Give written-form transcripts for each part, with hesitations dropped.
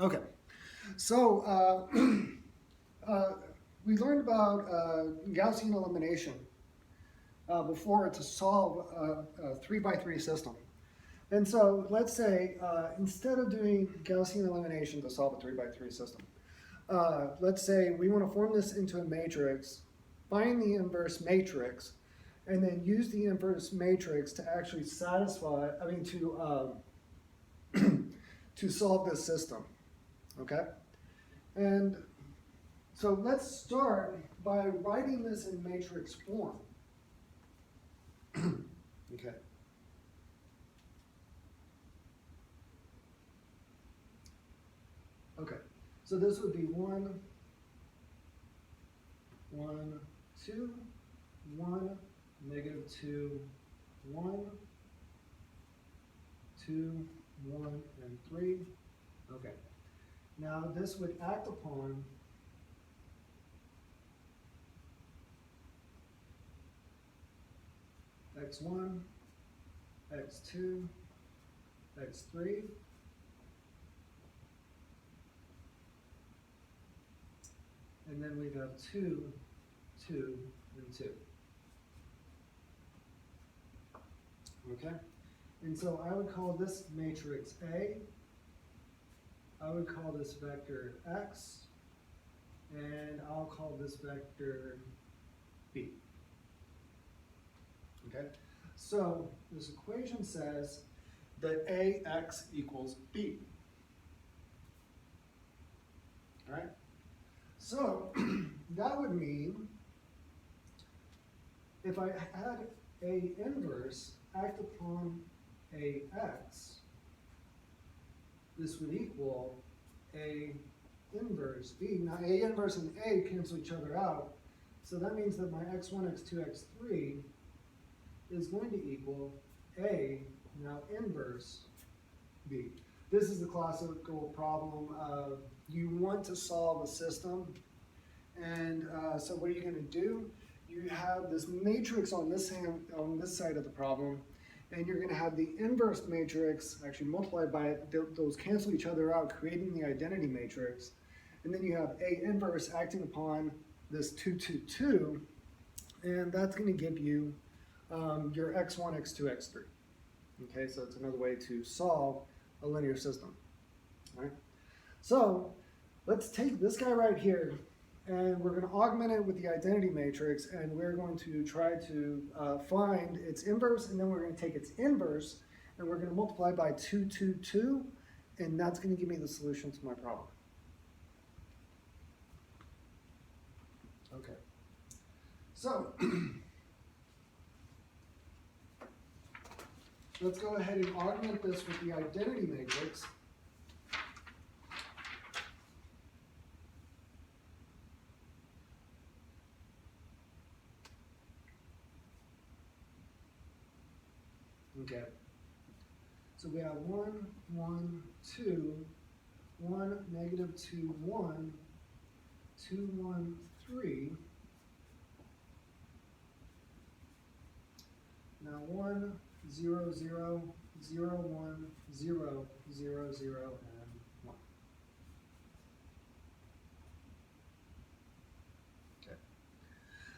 Okay, so we learned about Gaussian elimination before to solve a 3 by 3 system. And so let's say instead of doing Gaussian elimination to solve a 3 by 3 system, let's say we want to form this into a matrix, find the inverse matrix, and then use the inverse matrix to actually satisfy, to solve this system, okay? And so let's start by writing this in matrix form. Okay. Okay, so this would be 1, 1, 2, 1, -2, 1, 2, 1, and 3. Okay, now this would act upon x1, x2, x3, and then we'd have 2, 2, and 2. Okay? And so I would call this matrix A. I would call this vector X. And I'll call this vector B. Okay? So this equation says that AX equals B. All right? So that would mean if I had A inverse act upon AX, this would equal A inverse B. Now A inverse and A cancel each other out, so that means that my x1, x2, x3 is going to equal A now inverse B. This is the classical problem of you want to solve a system, and so what are you going to do? You have this matrix on this side of the problem, and you're going to have the inverse matrix actually multiplied by it. Those cancel each other out, creating the identity matrix, and then you have A inverse acting upon this 2, 2, 2, and that's going to give you your x1, x2, x3. Okay, so it's another way to solve a linear system. All right? So let's take this guy right here, and we're going to augment it with the identity matrix, and we're going to try to find its inverse, and then we're going to take its inverse, and we're going to multiply by 2, 2, 2, and that's going to give me the solution to my problem. Okay. So let's go ahead and augment this with the identity matrix. Okay. So we have 1, 1, 2, 1, -2, 1, 2, 1, 3. Now 1, 0, 0, 0, 1, 0, 0, 0, and 1. Okay.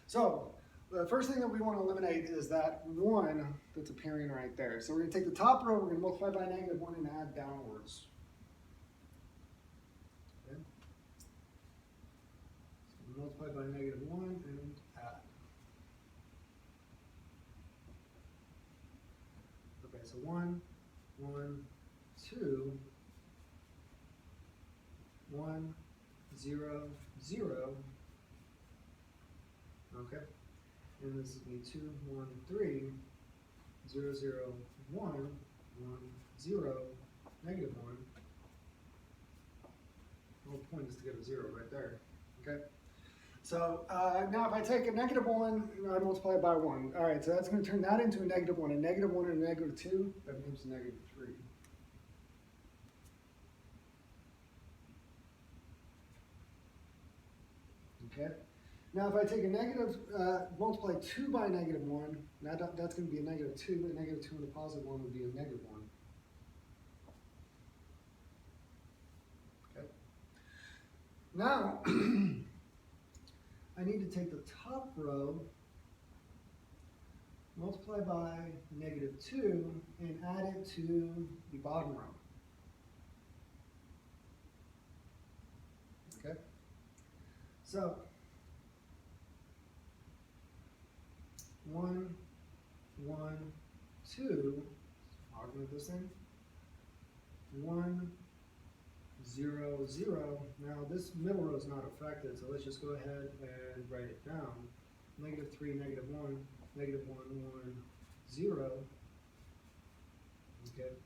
So the first thing that we want to eliminate is that 1 that's appearing right there. So we're going to take the top row, we're going to multiply by -1 and add downwards. Okay. So multiply by -1 and add. Okay, so 1, 1, 2, 1, 0, 0. Okay. And this is going to be 2, 1, 3, 0, 0, 1, 1, 0, -1. The whole point is to get a 0 right there. Okay. So now if I take a -1, I multiply it by 1. All right, so that's going to turn that into a -1. A -1 and a -2, that becomes a -3. Okay. Now if I take a negative, multiply 2 by -1, now that's going to be a -2, a -2 and a +1 would be a -1. Now, I need to take the top row, multiply by -2, and add it to the bottom row. Okay? So, 1, 1, 2, augment this thing, 1, 0, 0. Now this middle row is not affected, so let's just go ahead and write it down. -3, -1, -1, 1, 0. Okay.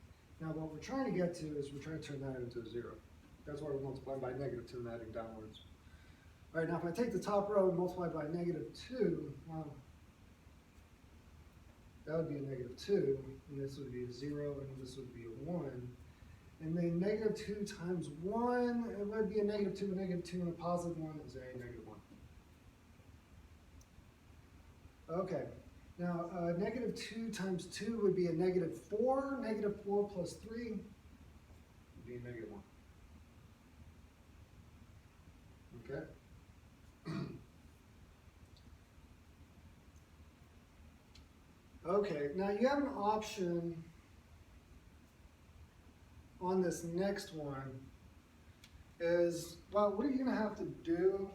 Now what we're trying to get to is we're trying to turn that into a 0. That's why we're multiplying by -2 and adding downwards. All right, now if I take the top row and multiply by -2, well, that would be a -2, and this would be a 0, and this would be a 1. And then -2 times 1, it would be a -2, a -2, and a +1 is a -1. Okay, now -2 times 2 would be a -4. -4 plus 3 would be a -1. Okay? Okay, now you have an option on this next one is, well, what are you going to have to do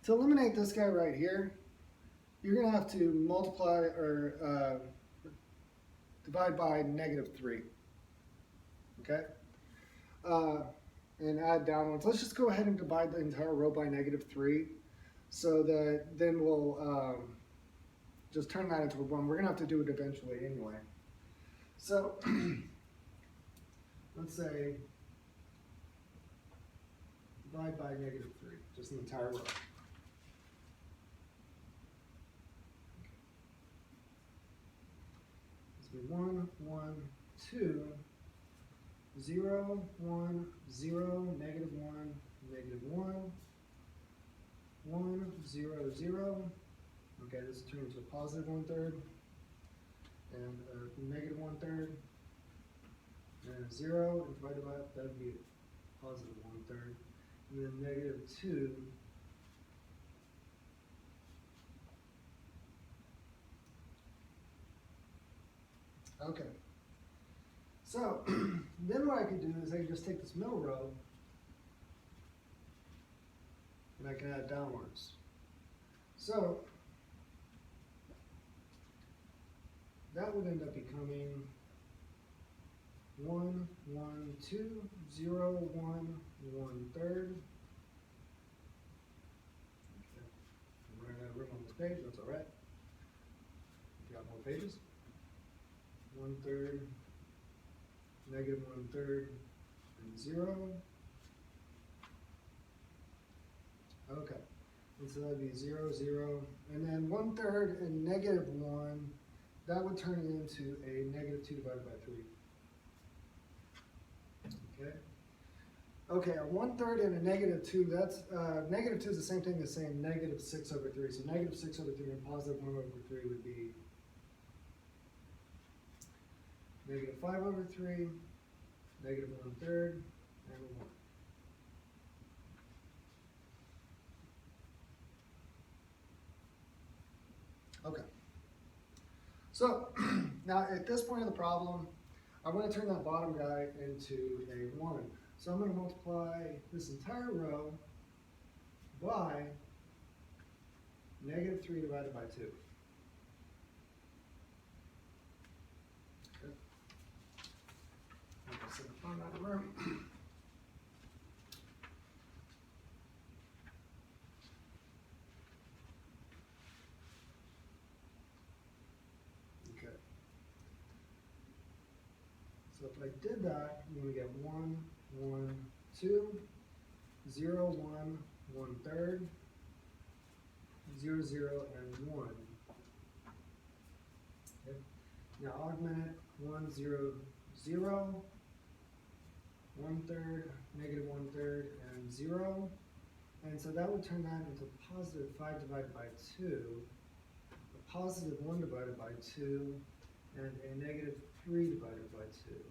to eliminate this guy right here? You're going to have to multiply or divide by -3, okay? And add downwards. Let's just go ahead and divide the entire row by -3 so that then we'll just turn that into a 1. We're going to have to do it eventually anyway. So, let's say divide by -3, just the entire row. This will be 1, 1, 2, 0, 1, 0, -1, -1, 1, 0, 0. Okay, this will turn into a +1/3, and a -1/3, and a 0, and divided by that would be a +1/3, and then -2. Okay. So, then what I could do is I could just take this middle row, and I can add downwards. So, that would end up becoming 1, 1, 2, 0, 1, 1/3. Okay. I'm running out of room on this page, that's all right. We've got more pages. 1/3, -1/3, and 0. Okay, and so that'd be 0, 0, and then 1/3 and -1. That would turn it into a -2 divided by 3. Okay. Okay, a 1/3 and a -2, that's, -2 is the same thing as saying -6/3. So -6/3 and +1/3 would be -5/3, -1/3, and 1. Okay. So, now at this point of the problem, I want to turn that bottom guy into a 1. So I'm going to multiply this entire row by -3 divided by 2. Okay. I'm going to send the phone out of the room. So if I did that, I'm going to get 1, 1, 2, 0, 1, 1/3, 0, 0, and 1. Okay. Now augment it, 1, 0, 0, 1/3, -1/3, and 0. And so that would turn that into +5 divided by 2, a +1 divided by 2, and a -3 divided by 2.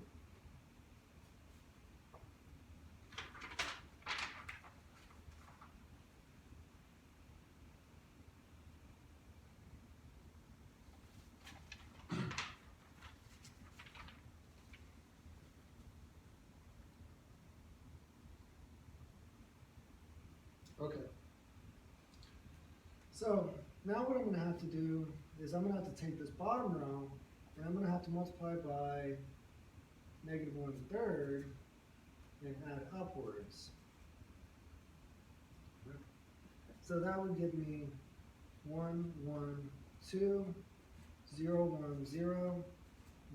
Okay. So now what I'm going to have to do is I'm going to have to take this bottom row and I'm going to have to multiply by negative 1/3 and add upwards. So that would give me 1, 1, 2, 0, 1, 0,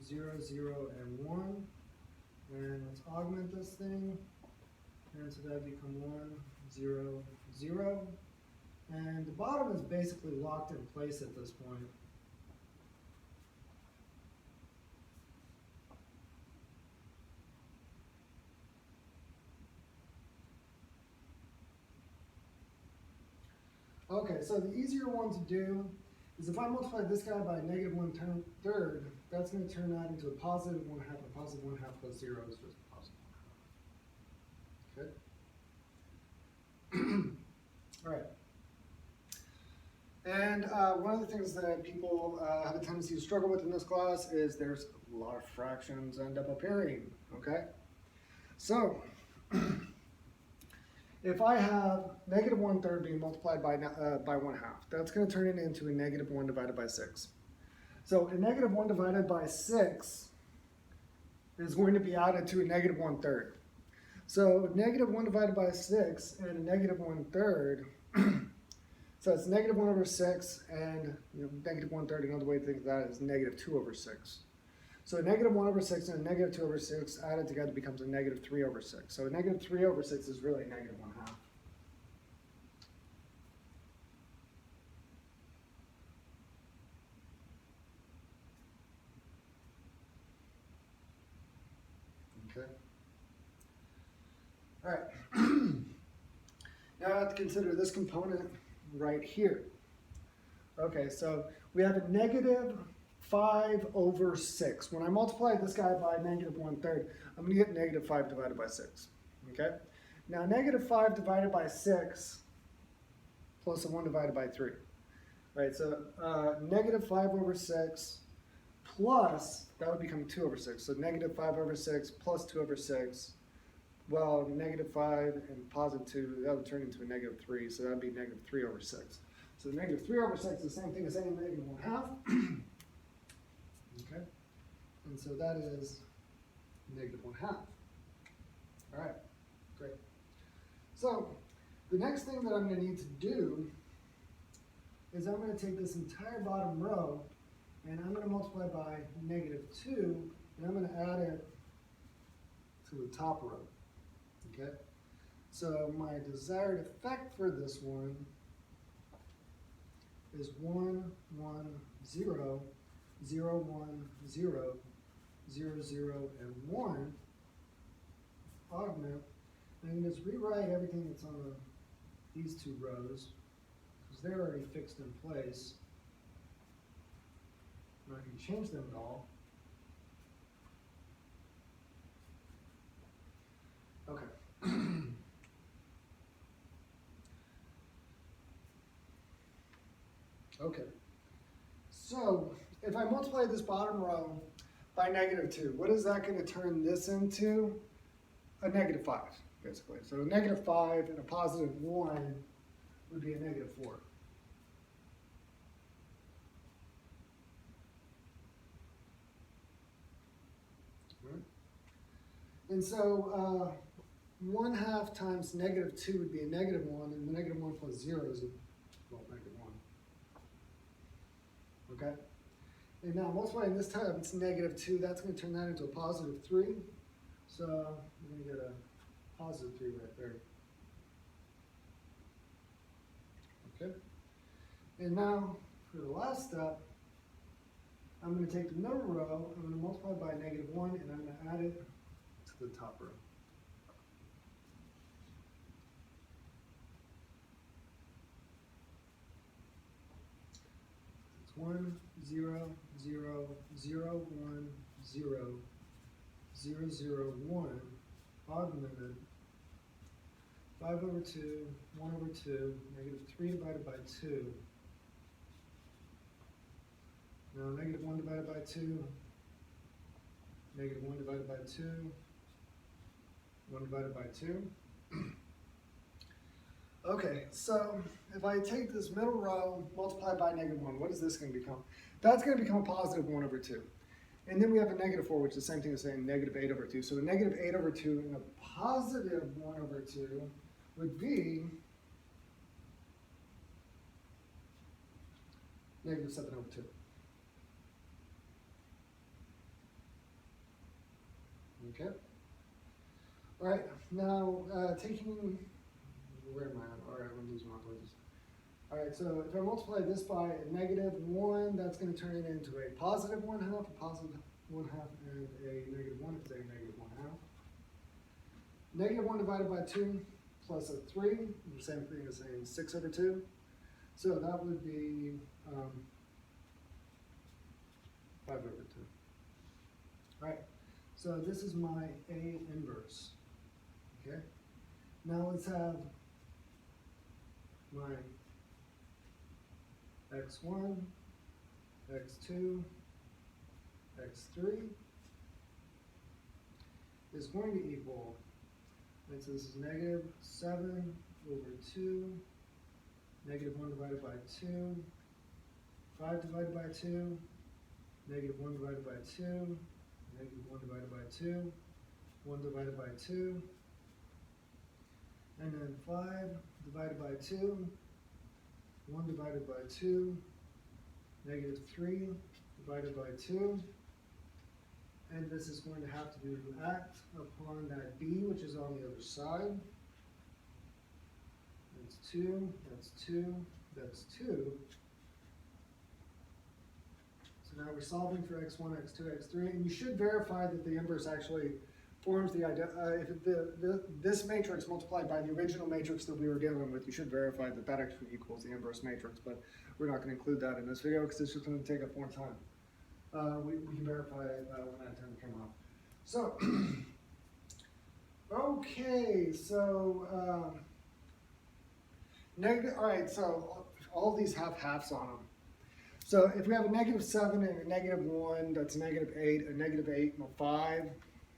0, 0, and 1. And let's augment this thing. And so that would become 1, 0, 0. And the bottom is basically locked in place at this point. Okay, so the easier one to do is if I multiply this guy by negative 1/3, that's going to turn that into a positive 1/2. A positive 1/2 plus 0 is just a positive 1/2. Okay. All right. And one of the things that people have a tendency to struggle with in this class is there's a lot of fractions end up appearing. Okay. So if I have negative 1/3 being multiplied by 1/2, that's going to turn it into a negative 1 divided by 6. So a negative 1 divided by 6 is going to be added to a negative 1/3. So negative 1 divided by 6 and a negative 1/3, so it's negative 1 over 6 and negative 1/3, another way to think of that is negative 2 over 6. So a negative 1 over 6 and a negative 2 over 6 added together becomes a negative 3 over 6. So a negative 3 over 6 is really a negative 1/2. Okay. All right. Now I have to consider this component right here. Okay, so we have a negative 5 over 6. When I multiply this guy by negative 1/3, I'm going to get negative 5 divided by 6. Okay? Now negative 5 divided by 6 plus a 1 divided by 3. Right, so negative 5 over 6 plus, that would become 2 over 6. So negative 5 over 6 plus 2 over 6. Well, negative 5 and positive 2, that would turn into a negative 3. So that would be negative 3 over 6. So negative 3 over 6 is the same thing as any negative 1/2. Okay, and so that is negative 1/2. All right, great. So the next thing that I'm going to need to do is I'm going to take this entire bottom row and I'm going to multiply by negative 2 and I'm going to add it to the top row. Okay, so my desired effect for this one is 1, 1, 0, 0, 1, 0, 0, 0, and 1, augment, and I can just rewrite everything that's on these two rows, because they're already fixed in place. And I can change them at all. Okay. Okay. So if I multiply this bottom row by negative 2, what is that going to turn this into? A negative 5, basically. So a negative 5 and a positive 1 would be a negative 4. Right? And so 1/2 times negative 2 would be a negative 1, and the negative 1 plus 0 is negative 1. Okay? And now multiplying this time, it's negative 2. That's going to turn that into a positive 3. So we're going to get a positive 3 right there. Okay? And now for the last step, I'm going to take the middle row, I'm going to multiply by negative 1, and I'm going to add it to the top row. It's 1, 0, 0, 0, 1, 0, 0, 0, 1, augmented, 5 over 2, 1 over 2, negative 3 divided by 2. Now negative 1 divided by 2, negative 1 divided by 2, 1 divided by 2. Okay, so if I take this middle row, multiply by -1, what is this going to become? That's going to become a positive 1 over 2. And then we have a -4, which is the same thing as saying -8 over 2. So a -8 over 2 and a positive 1 over 2 would be -7 over 2. Okay. All right, now taking, where am I at? All right, I'm losing my places. All right, so if I multiply this by a -1, that's going to turn it into a positive 1/2, a positive 1/2, and a -1 is a -1/2. -1 divided by 2 plus a 3, the same thing as saying 6 over 2. So that would be 5 over 2. All right, so this is my A inverse. Okay, now let's have my x1, x2, x3 is going to equal, and so this is -7 over 2, -1 divided by 2, 5 divided by 2, -1 divided by 2, -1 divided by 2, 1 divided by 2, and then 5 divided by 2, 1 divided by 2, -3 divided by 2, and this is going to have to act upon that b, which is on the other side. That's 2, that's 2, that's 2. So now we're solving for x1, x2, x3, and you should verify that the inverse actually forms the if this matrix multiplied by the original matrix that we were dealing with, you should verify that that actually equals the inverse matrix, but we're not going to include that in this video because it's just going to take up more time. We can verify it when that time comes up. So, okay, so negative. All right, so all of these have halves on them. So if we have a -7 and a -1, that's a -8, a -8 and a 5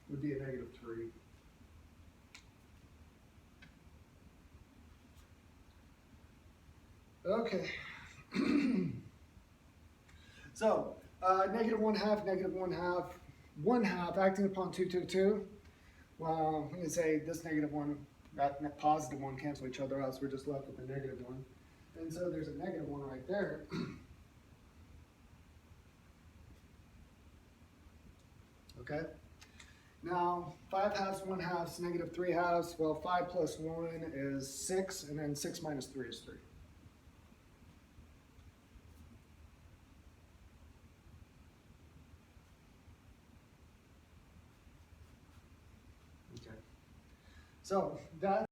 would be a -3. Okay. So -1/2, -1/2, 1/2 acting upon 2, 2, 2. Well, I'm going to say this -1, that positive 1 cancel each other out, so we're just left with a -1. And so there's a -1 right there. Okay. Now, 5/2, 1/2, -3/2. Well, 5 plus 1 is 6, and then 6 minus 3 is 3. Okay. So that